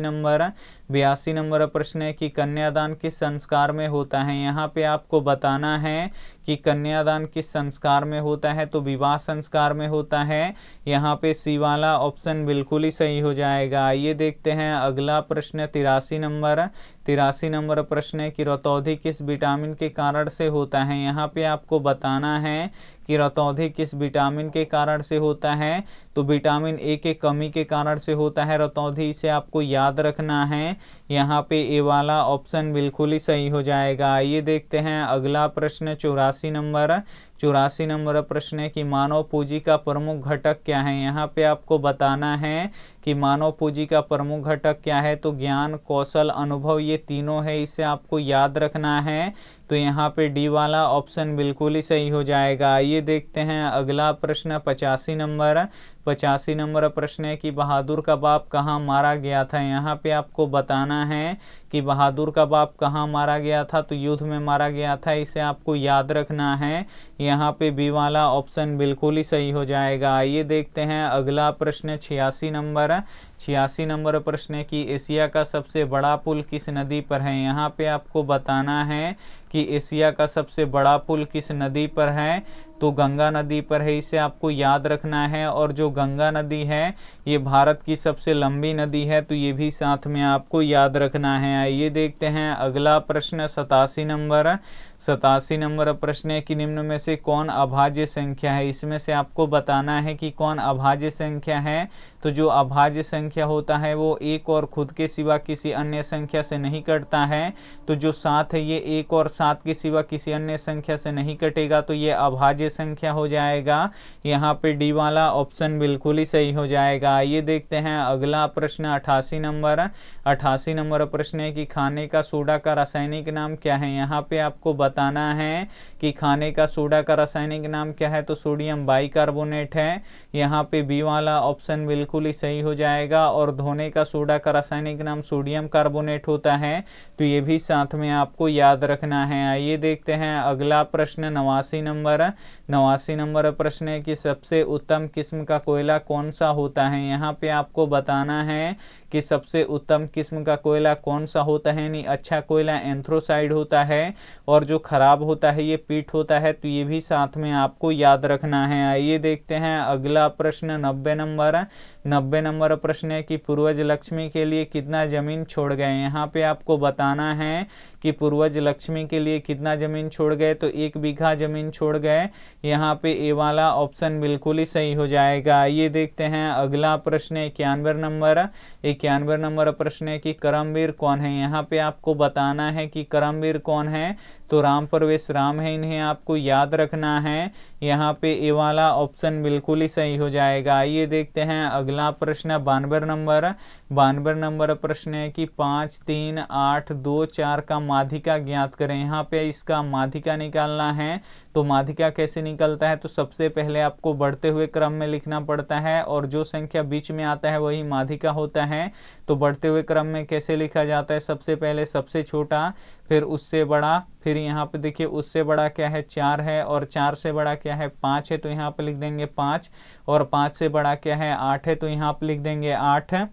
नंबर प्रश्न है कि कन्यादान किस संस्कार में होता है। यहाँ पे आपको बताना है कि कन्यादान किस संस्कार में होता है। तो विवाह संस्कार में होता है। यहाँ पे सी वाला ऑप्शन बिल्कुल ही सही हो जाएगा। ये देखते हैं अगला प्रश्न 83 नंबर प्रश्न है कि रतौंधी किस विटामिन के कारण से होता है। यहाँ पे आपको बताना है कि रतौंधी किस विटामिन के कारण से होता है। तो विटामिन ए के कमी के कारण से होता है रतौंधी, इसे आपको याद रखना है। यहाँ पे ए वाला ऑप्शन बिल्कुल ही सही हो जाएगा। ये देखते हैं अगला प्रश्न 84 नंबर प्रश्न है कि मानव पूंजी का प्रमुख घटक क्या है। यहाँ पे आपको बताना है कि मानव पूंजी का प्रमुख घटक क्या है। तो ज्ञान, कौशल, अनुभव, ये तीनों है, इसे आपको याद रखना है। तो यहाँ पे डी वाला ऑप्शन बिल्कुल ही सही हो जाएगा। ये देखते हैं अगला प्रश्न 85 नंबर प्रश्न है कि बहादुर का बाप कहाँ मारा गया था। यहाँ पे आपको बताना है कि बहादुर का बाप कहाँ मारा गया था। तो युद्ध में मारा गया था, इसे आपको याद रखना है। यहाँ पे बी वाला ऑप्शन बिल्कुल ही सही हो जाएगा। ये देखते हैं अगला प्रश्न 86 नंबर प्रश्न है कि एशिया का सबसे बड़ा पुल किस नदी पर है। यहाँ पे आपको बताना है कि एशिया का सबसे बड़ा पुल किस नदी पर है। तो गंगा नदी पर है, इसे आपको याद रखना है। और जो गंगा नदी है ये भारत की सबसे लंबी नदी है, तो ये भी साथ में आपको याद रखना है। ये देखते हैं अगला प्रश्न 87 नंबर प्रश्न है कि निम्न में से कौन अभाज्य संख्या है। इसमें से आपको बताना है कि कौन अभाज्य संख्या है। तो जो अभाज्य संख्या होता है वो एक और खुद के सिवा किसी अन्य संख्या से नहीं कटता है। तो जो 7 है ये एक और 7 के सिवा किसी अन्य संख्या से नहीं कटेगा, तो ये अभाज्य संख्या हो जाएगा। यहाँ पे डी वाला ऑप्शन बिल्कुल ही सही हो जाएगा। ये देखते हैं अगला प्रश्न 88 नंबर प्रश्न है कि खाने का सोडा का रासायनिक नाम क्या है। यहाँ पे आपको बताना है कि खाने का सोडा का रासायनिक नाम क्या है। तो सोडियम बाइकार्बोनेट है। यहाँ पे बी वाला ऑप्शन बिल्कुल ही सही हो जाएगा। और धोने का सोडा का रासायनिक नाम सोडियम कार्बोनेट होता है, तो ये भी साथ में आपको याद रखना है। आइए देखते हैं अगला प्रश्न 89 नंबर प्रश्न है कि सबसे उत्तम किस्म का कोयला कौन सा होता है। यहाँ पे आपको बताना है कि सबसे उत्तम किस्म का कोयला कौन सा होता है। यानी अच्छा कोयला एंथ्रोसाइड होता है और जो खराब होता है ये पीट होता है। तो ये भी साथ में आपको याद रखना है। आइए देखते हैं अगला प्रश्न 90 नंबर प्रश्न है कि पूर्वज लक्ष्मी के लिए कितना जमीन छोड़ गए। यहाँ पे आपको बताना है कि पूर्वज लक्ष्मी के लिए कितना जमीन छोड़ गए। तो 1 बीघा जमीन छोड़ गए। यहाँ पे ए वाला ऑप्शन बिल्कुल ही सही हो जाएगा। ये देखते हैं अगला प्रश्न 91 नंबर प्रश्न है कि करमवीर कौन है। यहाँ पे आपको बताना है कि करमवीर कौन है। तो राम प्रवेश राम है, इन्हें आपको याद रखना है। यहाँ पे ए वाला ऑप्शन बिल्कुल ही सही हो जाएगा। आइए देखते हैं अगला प्रश्न 92 नंबर प्रश्न है कि 5, 3, 8, 2, 4 का माध्यिका ज्ञात करें। यहाँ पे इसका माध्यिका निकालना है। तो माध्यिका कैसे निकलता है, तो सबसे पहले आपको बढ़ते हुए क्रम में लिखना पड़ता है और जो संख्या बीच में आता है वही माध्यिका होता है। तो बढ़ते हुए क्रम में कैसे लिखा जाता है, सबसे पहले सबसे छोटा, फिर उससे बड़ा, फिर यहाँ पे देखिए उससे बड़ा क्या है 4 है और 4 से बड़ा क्या है 5 है। तो यहाँ पे लिख देंगे 5 और 5 से बड़ा क्या है 8 है। तो यहाँ पे लिख देंगे 8।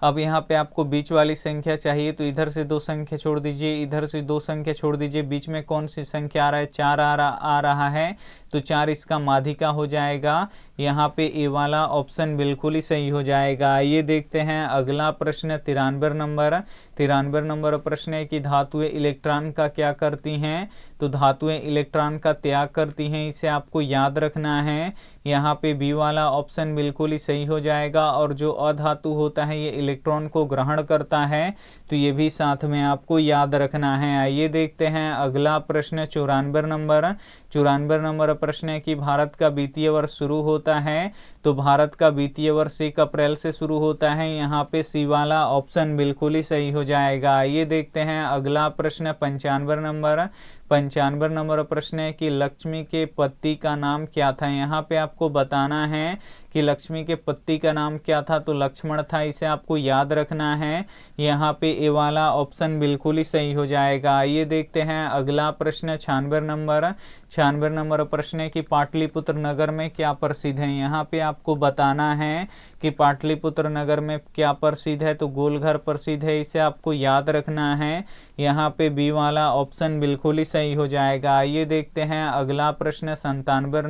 अब यहाँ पे आपको बीच वाली संख्या चाहिए तो इधर से 2 संख्या छोड़ दीजिए, इधर से 2 संख्या छोड़ दीजिए। बीच में कौन सी संख्या आ रहा है, 4 आ रहा है। तो 4 इसका माध्यिका हो जाएगा। यहाँ पे ए वाला ऑप्शन बिल्कुल ही सही हो जाएगा। ये देखते हैं अगला प्रश्न 93 नंबर प्रश्न है कि धातुएं इलेक्ट्रॉन का क्या करती हैं। तो धातुएं इलेक्ट्रॉन का त्याग करती हैं, इसे आपको याद रखना है। यहाँ पे बी वाला ऑप्शन बिल्कुल ही सही हो जाएगा। और जो अधातु होता है ये इलेक्ट्रॉन को ग्रहण करता है। तो ये भी साथ में आपको याद रखना है। आइए देखते हैं अगला प्रश्न 94 नंबर प्रश्न है कि भारत का वित्तीय वर्ष शुरू होता है। तो भारत का वित्तीय वर्ष 1 अप्रैल से शुरू होता है। यहाँ पे सी वाला ऑप्शन बिल्कुल ही सही हो जाएगा। आइए देखते हैं अगला प्रश्न 95 नंबर प्रश्न है कि लक्ष्मी के पति का नाम क्या था। यहाँ पे आपको बताना है कि लक्ष्मी के पति का नाम क्या था। तो लक्ष्मण था, इसे आपको याद रखना है। यहाँ पे ए वाला ऑप्शन बिल्कुल ही सही हो जाएगा। आइए देखते हैं अगला प्रश्न 96 नंबर प्रश्न है कि पाटलिपुत्र नगर में क्या प्रसिद्ध है। यहाँ पे आपको बताना है कि पाटलिपुत्र नगर में क्या प्रसिद्ध है। तो गोलघर प्रसिद्ध है, इसे आपको याद रखना है। यहाँ पे बी वाला ऑप्शन बिल्कुल ही सही हो जाएगा। आइए देखते हैं अगला प्रश्न 97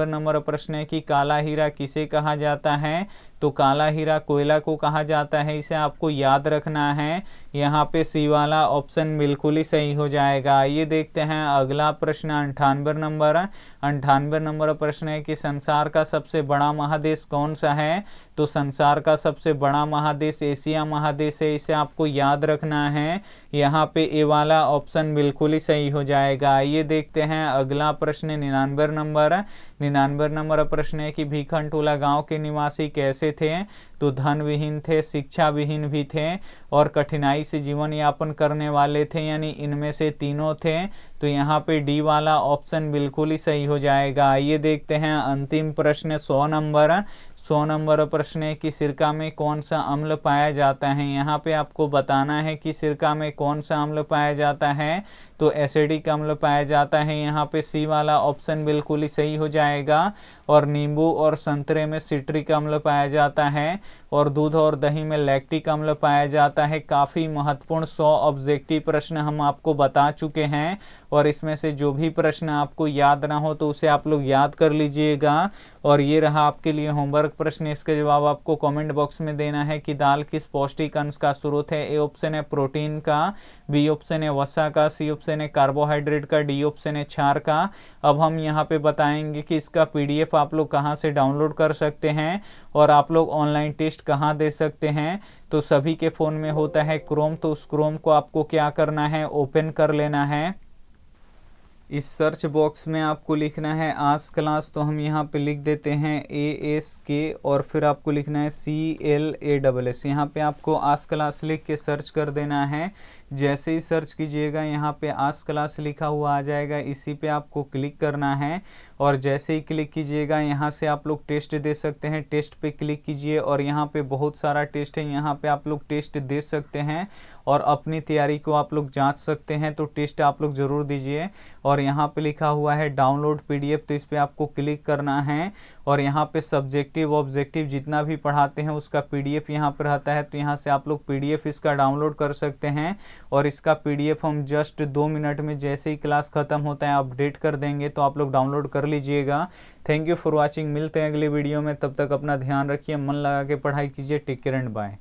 नंबर प्रश्न है कि काला हीरा किसे कहा जाता है। तो काला हीरा कोयला को कहा जाता है, इसे आपको याद रखना है। यहाँ पे सी वाला ऑप्शन बिल्कुल ही सही हो जाएगा। ये देखते हैं अगला प्रश्न 98 नंबर प्रश्न है कि संसार का सबसे बड़ा महादेश कौन सा है। तो संसार का सबसे बड़ा महादेश एशिया महादेश है, इसे आपको याद रखना है। यहाँ पे ए वाला ऑप्शन बिल्कुल ही सही हो जाएगा। ये देखते हैं अगला प्रश्न 99 नंबर प्रश्न है कि भीखनटोला गांव के निवासी कैसे थे। तो धन विहीन थे, शिक्षा विहीन भी थे और कठिनाई से जीवन यापन करने वाले थे, यानी इनमें से तीनों थे। तो यहाँ पे डी वाला ऑप्शन बिल्कुल ही सही हो जाएगा। ये देखते हैं अंतिम प्रश्न 100 नंबर प्रश्न है कि सिरका में कौन सा अम्ल पाया जाता है। यहाँ पे आपको बताना है कि सिरका में कौन सा अम्ल पाया जाता है। तो एसिडिक अम्ल पाया जाता है। यहाँ पे सी वाला ऑप्शन बिल्कुल ही सही हो जाएगा। और नींबू और संतरे में सिट्रिक अम्ल पाया जाता है और दूध और दही में लैक्टिक अम्ल पाया जाता है। काफ़ी महत्वपूर्ण 100 ऑब्जेक्टिव प्रश्न हम आपको बता चुके हैं और इसमें से जो भी प्रश्न आपको याद ना हो तो उसे आप लोग याद कर लीजिएगा। और ये रहा आपके लिए होमवर्क प्रश्न, इसका जवाब आपको कमेंट बॉक्स में देना है कि दाल किस पौष्टिक अंश का स्रोत है। ए ऑप्शन है प्रोटीन का, बी ऑप्शन है वसा का, सी ऑप्शन है कार्बोहाइड्रेट का, डी ऑप्शन है क्षार का। अब हम यहाँ पे बताएंगे कि इसका PDF आप लोग कहाँ से डाउनलोड कर सकते हैं और आप लोग ऑनलाइन टेस्ट कहाँ दे सकते हैं। तो सभी के फ़ोन में होता है क्रोम, तो उस क्रोम को आपको क्या करना है, ओपन कर लेना है। इस सर्च बॉक्स में आपको लिखना है आज क्लास, तो हम यहाँ पे लिख देते हैं ASK और फिर आपको लिखना है CLASS। यहाँ पे आपको आज क्लास लिख के सर्च कर देना है। जैसे ही सर्च कीजिएगा यहाँ पे आज क्लास लिखा हुआ आ जाएगा, इसी पे आपको क्लिक करना है। और जैसे ही क्लिक कीजिएगा यहाँ से आप लोग टेस्ट दे सकते हैं, टेस्ट पे क्लिक कीजिए और यहाँ पे बहुत सारा टेस्ट है, यहाँ पे आप लोग टेस्ट दे सकते हैं और अपनी तैयारी को आप लोग जांच सकते हैं। तो टेस्ट आप लोग ज़रूर दीजिए। और यहाँ पे लिखा हुआ है डाउनलोड पीडीएफ, तो इस पर आपको क्लिक करना है और यहाँ पे सब्जेक्टिव ऑब्जेक्टिव जितना भी पढ़ाते हैं उसका पीडीएफ यहाँ पर रहता है। तो यहाँ से आप लोग पीडीएफ इसका डाउनलोड कर सकते हैं और इसका पीडीएफ हम जस्ट 2 मिनट में जैसे ही क्लास ख़त्म होता है अपडेट कर देंगे, तो आप लोग डाउनलोड कर लीजिएगा। Thank you for watching. मिलते हैं अगले वीडियो में, तब तक अपना ध्यान रखिए, मन लगा के पढ़ाई कीजिए। Take care and bye.